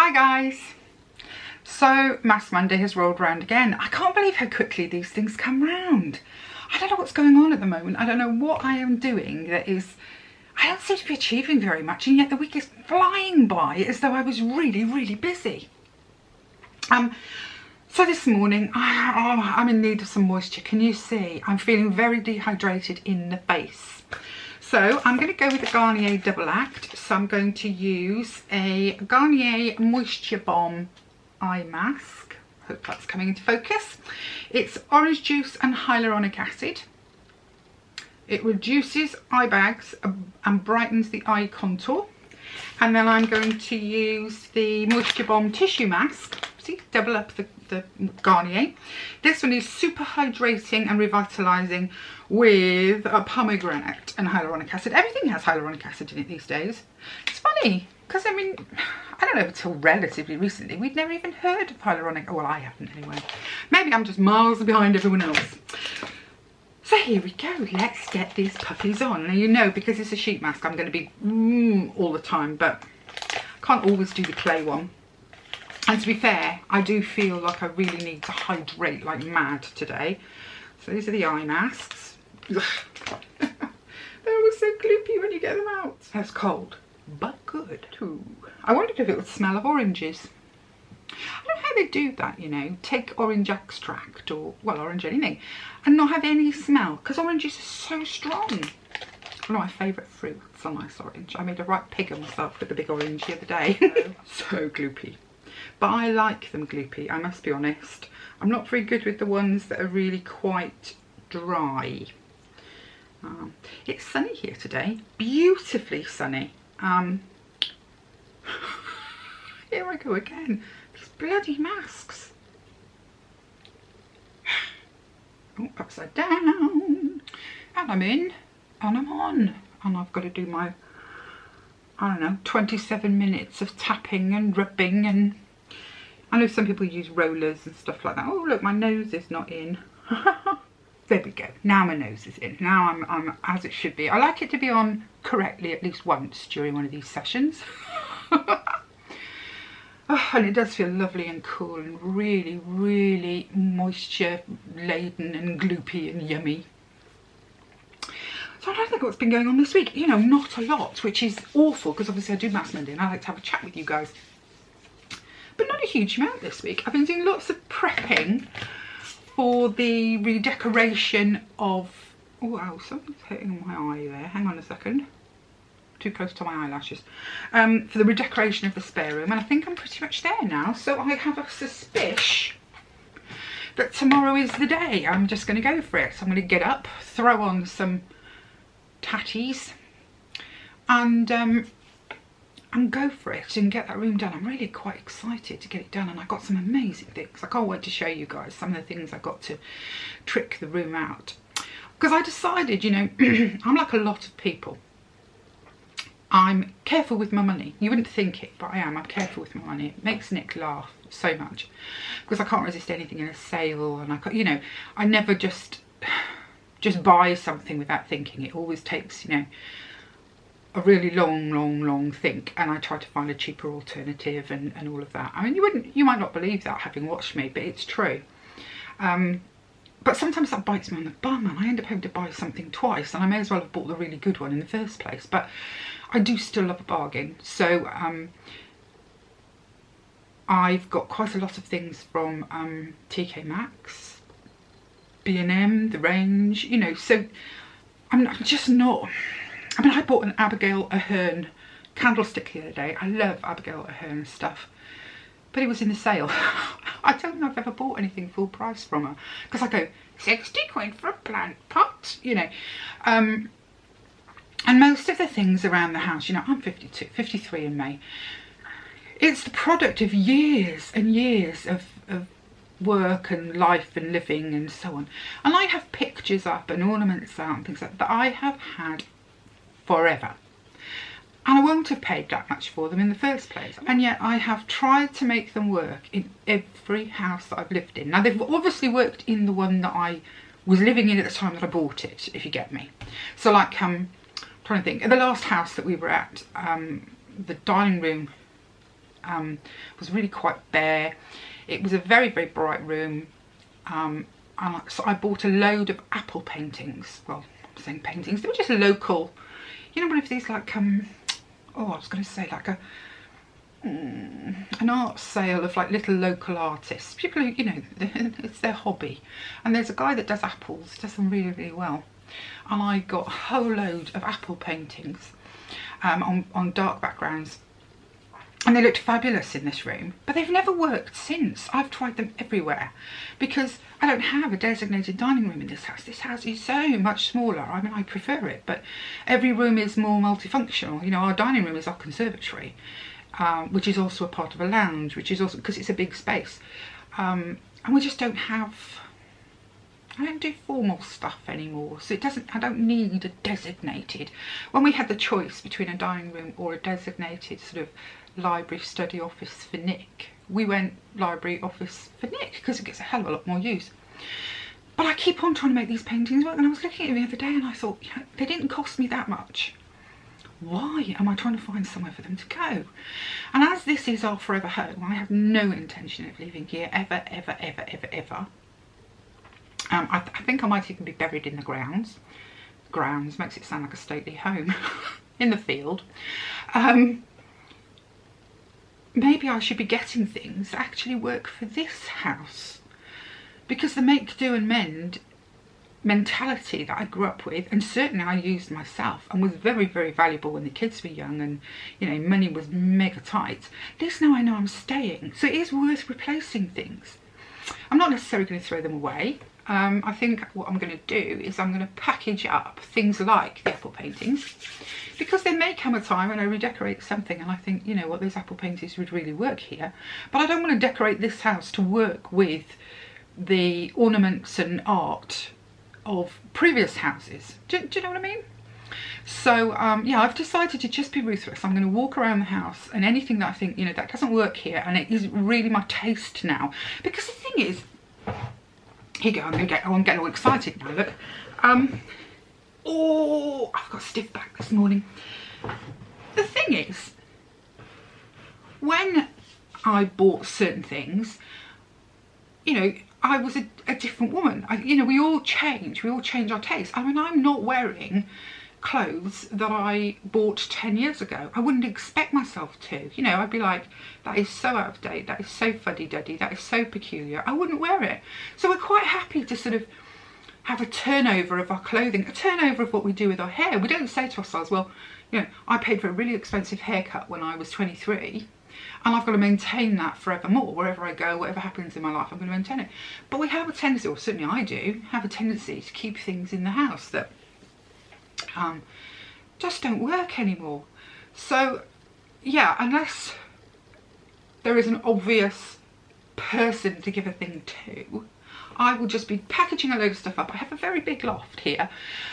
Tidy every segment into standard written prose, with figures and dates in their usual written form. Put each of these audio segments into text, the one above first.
Hi guys! So Mass Monday has rolled around again. I can't believe how quickly these things come round. I don't know what's going on at the moment. I don't know what I am doing that is... I don't seem to be achieving very much, and yet the week is flying by as though I was really busy. So this morning, I'm in need of some moisture. Can you see? I'm feeling very dehydrated in the face. So I'm going to go with the Garnier Double Act. So I'm going to use a Garnier Moisture Bomb Eye Mask. Hope that's coming into focus. It's orange juice and hyaluronic acid. It reduces eye bags and brightens the eye contour. And then I'm going to use the Moisture Bomb Tissue Mask. See, double up the Garnier. This one is super hydrating and revitalising with a pomegranate and hyaluronic acid. Everything has hyaluronic acid in it these days. It's funny, because I mean, I don't know, until relatively recently, we'd never even heard of hyaluronic, well, I haven't anyway. Maybe I'm just miles behind everyone else. So here we go, let's get these puppies on. Now you know, because it's a sheet mask, I'm going to be all the time, but I can't always do the clay one. And to be fair, I do feel like I really need to hydrate like mad today. So these are the eye masks. They're always so gloopy when you get them out. That's cold, but good too. I wondered if it would smell of oranges. I don't know how they do that, you know, take orange extract or, well, orange anything, and not have any smell, because oranges are so strong. One of my favourite fruits, a nice orange. I made a right pig of myself with a big orange the other day. So gloopy. But I like them gloopy, I must be honest. I'm not very good with the ones that are really quite dry. It's sunny here today, beautifully sunny. Here I go again. These bloody masks. Oh, upside down. And I'm in, and I'm on. And I've got to do my, I don't know, 27 minutes of tapping and rubbing, and I know some people use rollers and stuff like that. Oh look, my nose is not in. There we go. Now my nose is in. Now I'm as it should be. I like it to be on correctly at least once during one of these sessions. Oh, and it does feel lovely and cool and really moisture laden and gloopy and yummy. So I don't think what's been going on this week. You know, not a lot, which is awful because obviously I do Mass Monday and I like to have a chat with you guys. But not a huge amount this week. I've been doing lots of prepping for the redecoration of... Oh wow, something's hitting my eye there. Hang on a second. Too close to my eyelashes. For the redecoration of the spare room, and I think I'm pretty much there now. So I have a suspicion that tomorrow is the day. I'm just going to go for it. So I'm going to get up, throw on some tatties, and go for it and get that room done. I'm really quite excited to get it done, and I've got some amazing things. I can't wait to show you guys some of the things I got to trick the room out. Because I decided, you know, I'm like a lot of people. I'm careful with my money. You wouldn't think it, but I am. I'm careful with my money. It makes Nick laugh so much because I can't resist anything in a sale, and I can't, you know, I never just buy something without thinking. It always takes, you know, a really long think, and I try to find a cheaper alternative and all of that. I mean, you might not believe that having watched me, but it's true. But sometimes that bites me on the bum, and I end up having to buy something twice, and I may as well have bought the really good one in the first place. But I do still love a bargain. So I've got quite a lot of things from TK Maxx, B&M, The Range, you know, so I'm just not... I mean, I bought an Abigail Ahern candlestick the other day. I love Abigail Ahern stuff, but it was in the sale. I don't know if I've ever bought anything full price from her, because I go, 60 quid for a plant pot, you know. And most of the things around the house, you know, I'm 53 in May. It's the product of years and years of work and life and living and so on. And I have pictures up and ornaments out and things like that I have had forever, and I won't have paid that much for them in the first place, and yet I have tried to make them work in every house that I've lived in. Now they've obviously worked in the one that I was living in at the time that I bought it, if you get me. So like I'm trying to think, the last house that we were at, the dining room was really quite bare. It was a very, very bright room. So I bought a load of apple paintings. Well, I'm saying paintings, they were just local, you know, one of these like, oh, I was going to say like an art sale of like little local artists, people who, you know, it's their hobby. And there's a guy that does apples, does them really, really well. And I got a whole load of apple paintings on dark backgrounds. And they looked fabulous in this room, but they've never worked since. I've tried them everywhere because I don't have a designated dining room in this house. This house is so much smaller. I mean, I prefer it, but every room is more multifunctional. You know, our dining room is our conservatory, which is also a part of a lounge, which is also, because it's a big space. And we just don't have, I don't do formal stuff anymore, so I don't need a designated. When we had the choice between a dining room or a designated sort of library study office for Nick, we went library office for Nick because it gets a hell of a lot more use. But I keep on trying to make these paintings work, and I was looking at them the other day and I thought, you know, they didn't cost me that much. Why am I trying to find somewhere for them to go? And as this is our forever home, I have no intention of living here ever, ever, ever, ever, ever. I think I might even be buried in the grounds. Grounds makes it sound like a stately home. In the field. Maybe I should be getting things that actually work for this house. Because the make, do and mend mentality that I grew up with, and certainly I used myself and was very, very valuable when the kids were young and, you know, money was mega tight. This now I know I'm staying. So it is worth replacing things. I'm not necessarily going to throw them away. I think what I'm going to do is I'm going to package up things like the apple paintings, because there may come a time when I redecorate something and I think, you know what, those apple paintings would really work here, but I don't want to decorate this house to work with the ornaments and art of previous houses. Do you know what I mean? So yeah, I've decided to just be ruthless. I'm going to walk around the house and anything that I think, you know, that doesn't work here and it is really my taste now. Because the thing is, here you go, I'm getting all excited now, look. Oh, I've got a stiff back this morning. The thing is, when I bought certain things, you know, I was a different woman. You know, we all change our taste. I mean, I'm not wearing clothes that I bought 10 years ago. I wouldn't expect myself to. You know, I'd be like, that is so out of date, that is so fuddy-duddy, that is so peculiar. I wouldn't wear it. So we're quite happy to sort of have a turnover of our clothing, a turnover of what we do with our hair. We don't say to ourselves, well, you know, I paid for a really expensive haircut when I was 23 and I've got to maintain that forevermore. Wherever I go, whatever happens in my life, I'm going to maintain it. But we have a tendency, or certainly I do, have a tendency to keep things in the house that just don't work anymore. So yeah, unless there is an obvious person to give a thing to, I will just be packaging a load of stuff up. I have a very big loft here.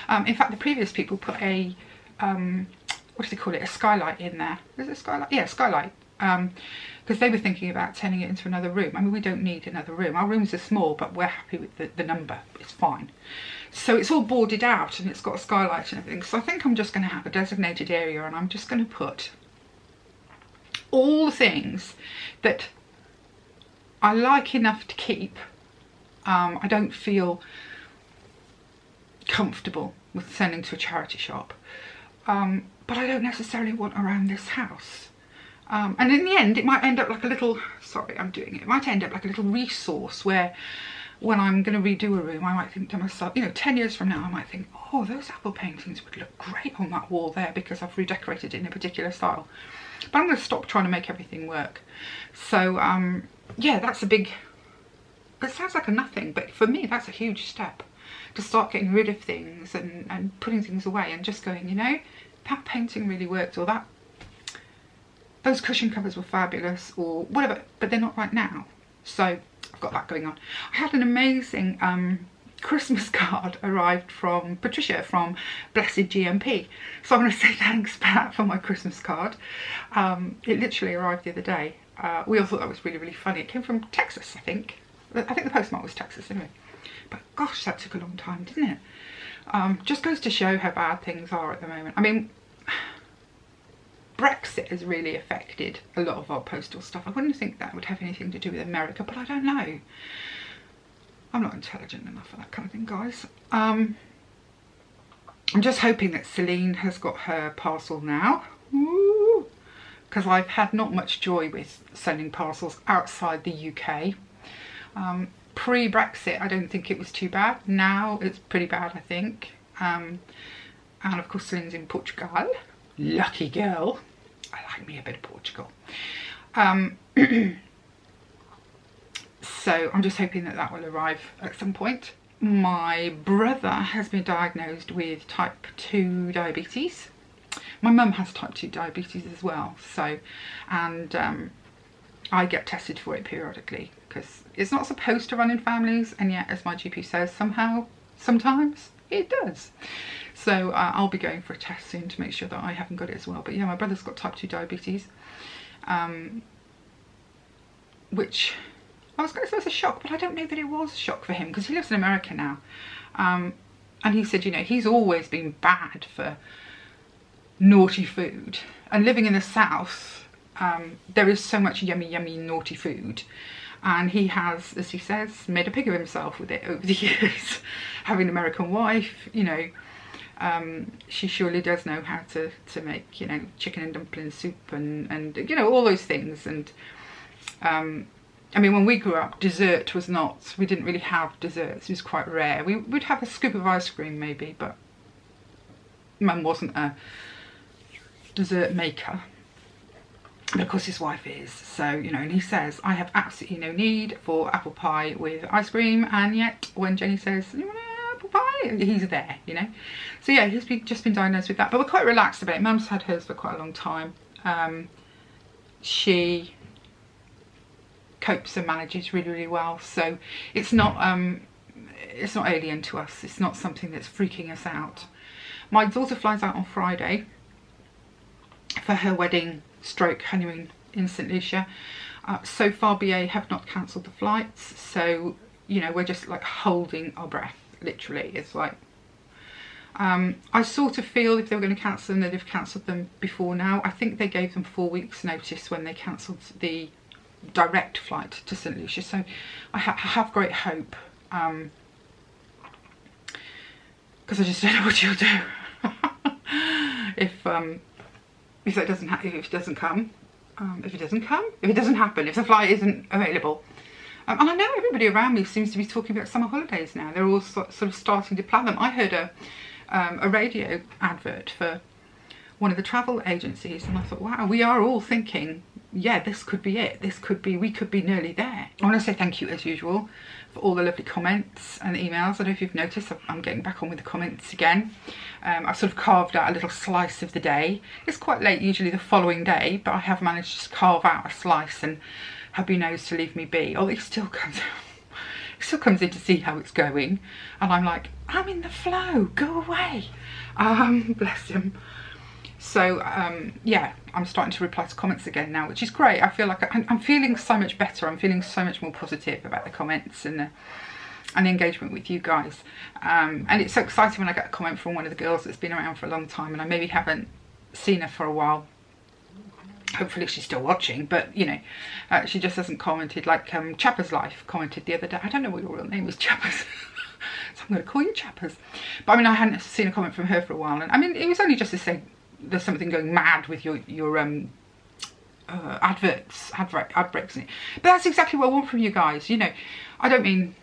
In fact, the previous people put a what do they call it, a skylight in there. Is it a skylight? Yeah, skylight. Because they were thinking about turning it into another room. I mean, we don't need another room. Our rooms are small, but we're happy with the number. It's fine. So it's all boarded out and it's got a skylight and everything. So I think I'm just going to have a designated area and I'm just going to put all the things that I like enough to keep. I don't feel comfortable with sending to a charity shop. But I don't necessarily want around this house. And in the end, it might end up like a little, sorry, I'm doing it. It might end up like a little resource where when I'm going to redo a room, I might think to myself, you know, 10 years from now, I might think, oh, those apple paintings would look great on that wall there because I've redecorated it in a particular style. But I'm going to stop trying to make everything work. So, yeah, that's a big, it sounds like a nothing, but for me, that's a huge step to start getting rid of things and putting things away and just going, you know, that painting really worked, or that, those cushion covers were fabulous, or whatever, but they're not right now. So I've got that going on. I had an amazing Christmas card arrived from Patricia from Blessed GMP. So I'm going to say thanks, Pat, for my Christmas card. It literally arrived the other day. We all thought that was really, really funny. It came from Texas, I think. I think the postmark was Texas anyway. But gosh, that took a long time, didn't it? Just goes to show how bad things are at the moment. I mean, Brexit has really affected a lot of our postal stuff. I wouldn't think that would have anything to do with America, but I don't know. I'm not intelligent enough for that kind of thing, guys. I'm just hoping that Celine has got her parcel now, because I've had not much joy with sending parcels outside the UK. Pre-Brexit, I don't think it was too bad. Now it's pretty bad, I think. And of course Celine's in Portugal. Lucky girl. I like me a bit of Portugal. So I'm just hoping that that will arrive at some point. My brother has been diagnosed with type 2 diabetes. My mum has type 2 diabetes as well. So, and I get tested for it periodically because it's not supposed to run in families, and yet, as my GP says, sometimes it does. So I'll be going for a test soon to make sure that I haven't got it as well. But yeah, my brother's got type 2 diabetes, which I was going to say was a shock, but I don't know that it was a shock for him because he lives in America now. And he said, you know, he's always been bad for naughty food. And living in the South, there is so much yummy, yummy, naughty food. And he has, as he says, made a pig of himself with it over the years. Having an American wife, you know, she surely does know how to make, you know, chicken and dumpling soup and you know, all those things. And I mean, when we grew up, dessert was not, we didn't really have desserts. It was quite rare. We'd have a scoop of ice cream maybe, but Mum wasn't a dessert maker. But of course his wife is. So, you know, and he says, I have absolutely no need for apple pie with ice cream. And yet when Jenny says, you want apple pie? He's there, you know. So yeah, he's just been diagnosed with that. But we're quite relaxed about it. Mum's had hers for quite a long time. She copes and manages really, really well. So it's not alien to us. It's not something that's freaking us out. My daughter flies out on Friday for her wedding stroke honeymoon in St Lucia. So far BA have not cancelled the flights, so you know, we're just like holding our breath, literally. It's like I sort of feel if they were going to cancel them, they'd have cancelled them before now. I think they gave them 4 weeks notice when they cancelled the direct flight to St Lucia, so I have great hope, because I just don't know what you'll do if that doesn't if it doesn't come, if it doesn't happen, if the flight isn't available. And I know everybody around me seems to be talking about summer holidays now. They're all sort of starting to plan them. I heard a radio advert for one of the travel agencies, and I thought, wow, we are all thinking, yeah, this could be it. We could be nearly there. I want to say thank you as usual for all the lovely comments and emails. I don't know if you've noticed, I'm getting back on with the comments again. I've sort of carved out a little slice of the day. It's quite late, usually the following day, but I have managed to carve out a slice, and hubby knows to leave me be. Oh, he still comes in to see how it's going, and I'm like, I'm in the flow, go away. Bless him. So yeah, I'm starting to reply to comments again now, which is great. I feel like I'm feeling so much better. I'm feeling so much more positive about the comments and the engagement with you guys. And it's so exciting when I get a comment from one of the girls that's been around for a long time and I maybe haven't seen her for a while. Hopefully she's still watching, but you know, she just hasn't commented. Like Chapper's Life commented the other day. I don't know what your real name is, Chappers. So I'm going to call you Chappers. But I mean, I hadn't seen a comment from her for a while, and I mean, it was only just to say there's something going mad with your ad breaks in it. But that's exactly what I want from you guys. You know, I don't mean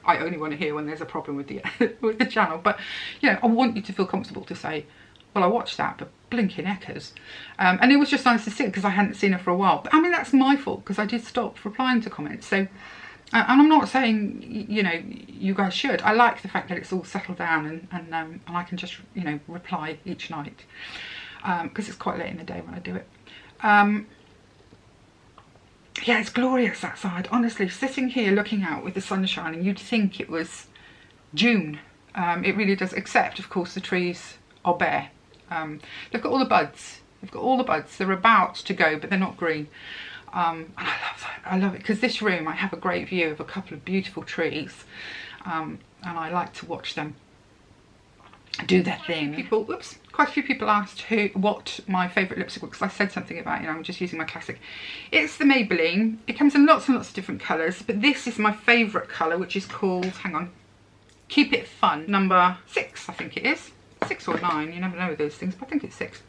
I only want to hear when there's a problem with the with the channel, but you know, I want you to feel comfortable to say, well, I watched that, but blinking heckers. And it was just nice to see it because I hadn't seen her for a while. But I mean, that's my fault because I did stop replying to comments. So, and I'm not saying, you know, you guys should. I like the fact that it's all settled down and I can just, you know, reply each night because it's quite late in the day when I do it. Yeah, it's glorious outside. Honestly, sitting here looking out with the sun shining, you'd think it was June. It really does, except, of course, the trees are bare. They've got all the buds. They're about to go, but they're not green. And I love that. I love it because this room, I have a great view of a couple of beautiful trees, and I like to watch them do their thing. Quite a few people asked what my favourite lipstick was, because I said something about, you know, I'm just using my classic. It's the Maybelline. It comes in lots and lots of different colours, but this is my favourite colour, which is called, hang on, Keep It Fun, number 6, I think it is. 6 or 9, you never know with those things, but I think it's 6.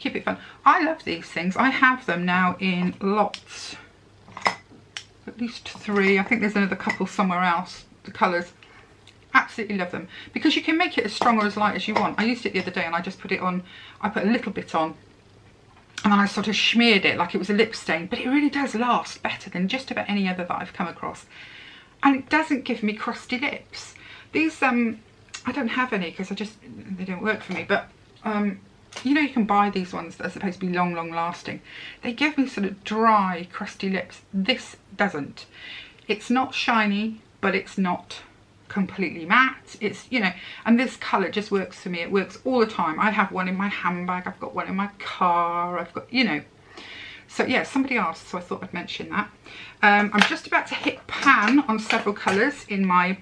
Keep It Fun. I love these things. I have them now in lots, at least 3. I think there's another couple somewhere else, the colours. Absolutely love them, because you can make it as strong or as light as you want. I used it the other day and I just put it on, I put a little bit on and then I sort of smeared it like it was a lip stain, but it really does last better than just about any other that I've come across, and it doesn't give me crusty lips. These I don't have any because they don't work for me, but you know, you can buy these ones that are supposed to be long lasting. They give me sort of dry crusty lips. This doesn't. It's not shiny, but it's not completely matte. It's, you know, and this colour just works for me. It works all the time. I have one in my handbag, I've got one in my car, I've got, you know. So yeah, somebody asked, so I thought I'd mention that. I'm just about to hit pan on several colours in my,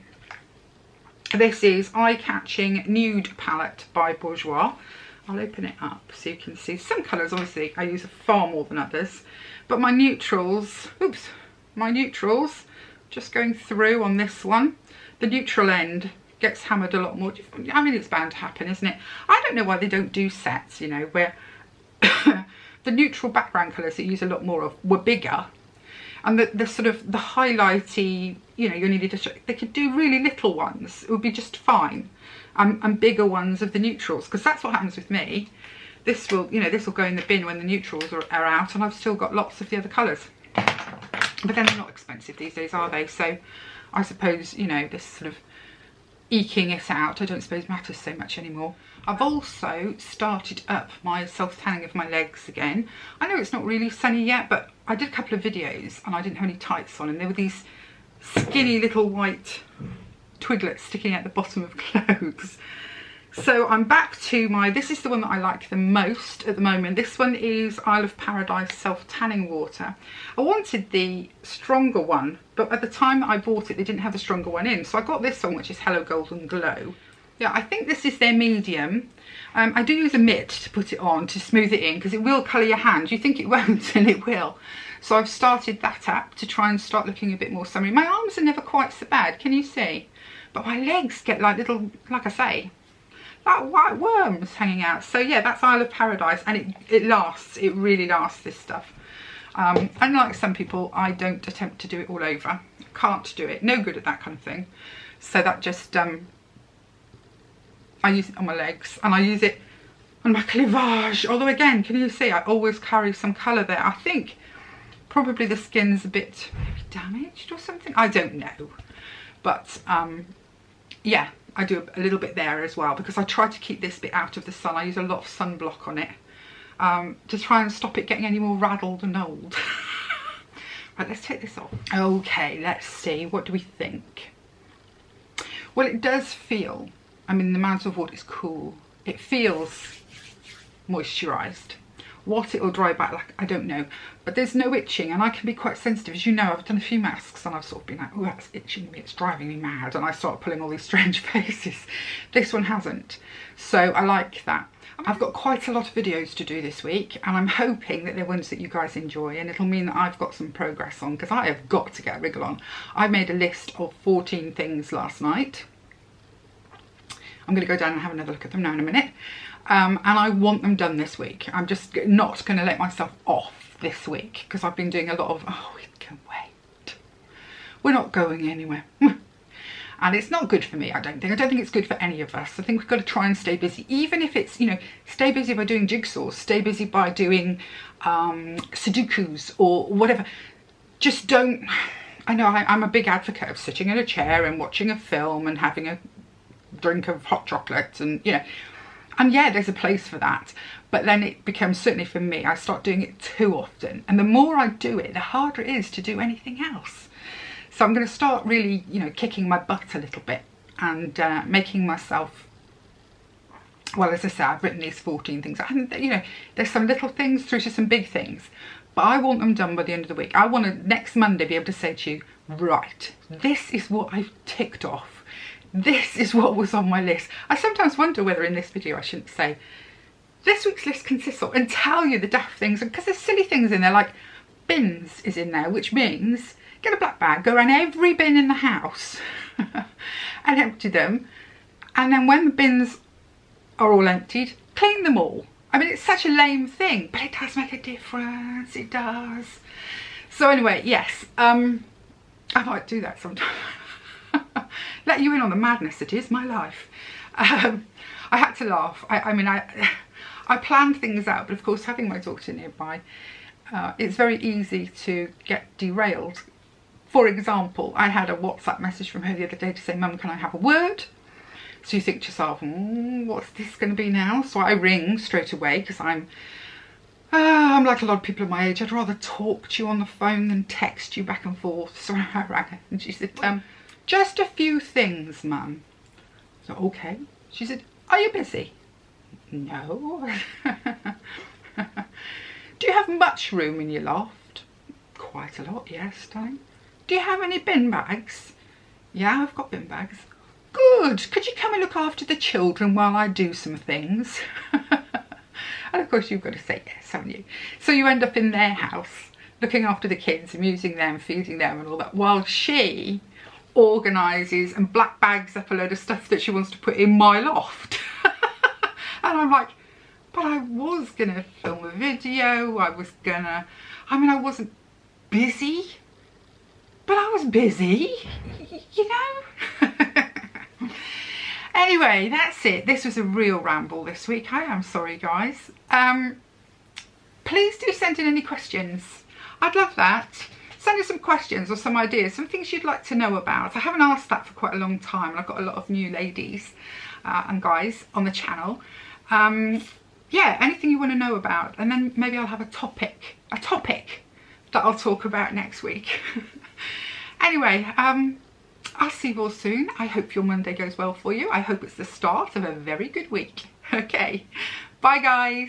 this is Eye Catching Nude Palette by Bourjois. I'll open it up so you can see some colours. Obviously I use far more than others, but my neutrals, my neutrals, just going through on this one. The neutral end gets hammered a lot more. I mean, it's bound to happen, isn't it? I don't know why they don't do sets, you know, where the neutral background colours that you use a lot more of were bigger, and the sort of the highlighty, you know, you needed to show, they could do really little ones. It would be just fine, and bigger ones of the neutrals, because that's what happens with me. This will, you know, this will go in the bin when the neutrals are out, and I've still got lots of the other colours. But then they're not expensive these days, are they? So I suppose, you know, this sort of eking it out, I don't suppose matters so much anymore. I've also started up my self-tanning of my legs again. I know it's not really sunny yet, but I did a couple of videos and I didn't have any tights on, and there were these skinny little white twiglets sticking out the bottom of clothes. So I'm back to my, this is the one that I like the most at the moment. This one is Isle of Paradise self-tanning water. I wanted the stronger one, but at the time that I bought it, they didn't have the stronger one in. So I got this one, which is Hello Golden Glow. Yeah, I think this is their medium. I do use a mitt to put it on, to smooth it in, because it will colour your hand. You think it won't, and it will. So I've started that up to try and start looking a bit more summery. My arms are never quite so bad, can you see? But my legs get like little, like I say, like white worms hanging out. So yeah, that's Isle of Paradise, and it lasts. It really lasts, this stuff. Unlike some people, I don't attempt to do it all over. Can't do it. No good at that kind of thing. So that just, I use it on my legs, and I use it on my cleavage. Although again, can you see, I always carry some colour there. I think probably the skin's a bit maybe damaged or something. I don't know. But yeah, I do a little bit there as well, because I try to keep this bit out of the sun. I use a lot of sunblock on it to try and stop it getting any more raddled and old. Right, let's take this off. Okay, let's see. What do we think? Well, it does feel, I mean, the amount of water is cool. It feels moisturised. What it'll dry back like, I don't know. But there's no itching, and I can be quite sensitive. As you know, I've done a few masks and I've sort of been like, oh, that's itching me, it's driving me mad. And I start pulling all these strange faces. This one hasn't. So I like that. I've got quite a lot of videos to do this week, and I'm hoping that they're ones that you guys enjoy, and it'll mean that I've got some progress on, because I have got to get a wriggle on. I made a list of 14 things last night. I'm going to go down and have another look at them now in a minute. And I want them done this week. I'm just not going to let myself off this week, because I've been doing a lot of, oh, we can wait. We're not going anywhere. And it's not good for me, I don't think. I don't think it's good for any of us. I think we've got to try and stay busy. Even if it's, you know, stay busy by doing jigsaws, stay busy by doing Sudokus or whatever. Just don't, I know I'm a big advocate of sitting in a chair and watching a film and having a drink of hot chocolate, and, you know, and yeah, there's a place for that. But then it becomes, certainly for me, I start doing it too often. And the more I do it, the harder it is to do anything else. So I'm going to start really, you know, kicking my butt a little bit and making myself, well, as I say, I've written these 14 things. And, you know, there's some little things through to some big things. But I want them done by the end of the week. I want to, next Monday, be able to say to you, right, this is what I've ticked off. this is what was on my list. I sometimes wonder whether in this video I shouldn't say this week's list consists of, and tell you the daft things, because there's silly things in there, like bins is in there, which means get a black bag, go around every bin in the house and empty them, and then when the bins are all emptied, clean them all. I mean, it's such a lame thing, but it does make a difference, it does. So anyway, yes, I might do that sometime. Let you in on the madness that is my life. I had to laugh. I mean, I planned things out, but of course having my daughter nearby, it's very easy to get derailed. For example, I had a WhatsApp message from her the other day to say, Mum, can I have a word? So you think to yourself, what's this going to be now? So I ring straight away, because I'm like a lot of people of my age. I'd rather talk to you on the phone than text you back and forth. So I rang her and she said, just a few things, Mum. So, okay. She said, are you busy? No. Do you have much room in your loft? Quite a lot, yes, darling. Do you have any bin bags? Yeah, I've got bin bags. Good. Could you come and look after the children while I do some things? And of course you've got to say yes, haven't you? So you end up in their house looking after the kids, amusing them, feeding them and all that, while she organises and black bags up a load of stuff that she wants to put in my loft. And I'm like, but I was going to film a video, I wasn't busy, but I was busy, you know. Anyway, that's it. This was a real ramble this week. I am sorry, guys. Please do send in any questions. I'd love that. Send us some questions or some ideas, some things you'd like to know about. I haven't asked that for quite a long time, and I've got a lot of new ladies and guys on the channel. Yeah, anything you want to know about, and then maybe I'll have a topic that I'll talk about next week. Anyway, I'll see you all soon. I hope your Monday goes well for you. I hope it's the start of a very good week. Okay, bye guys.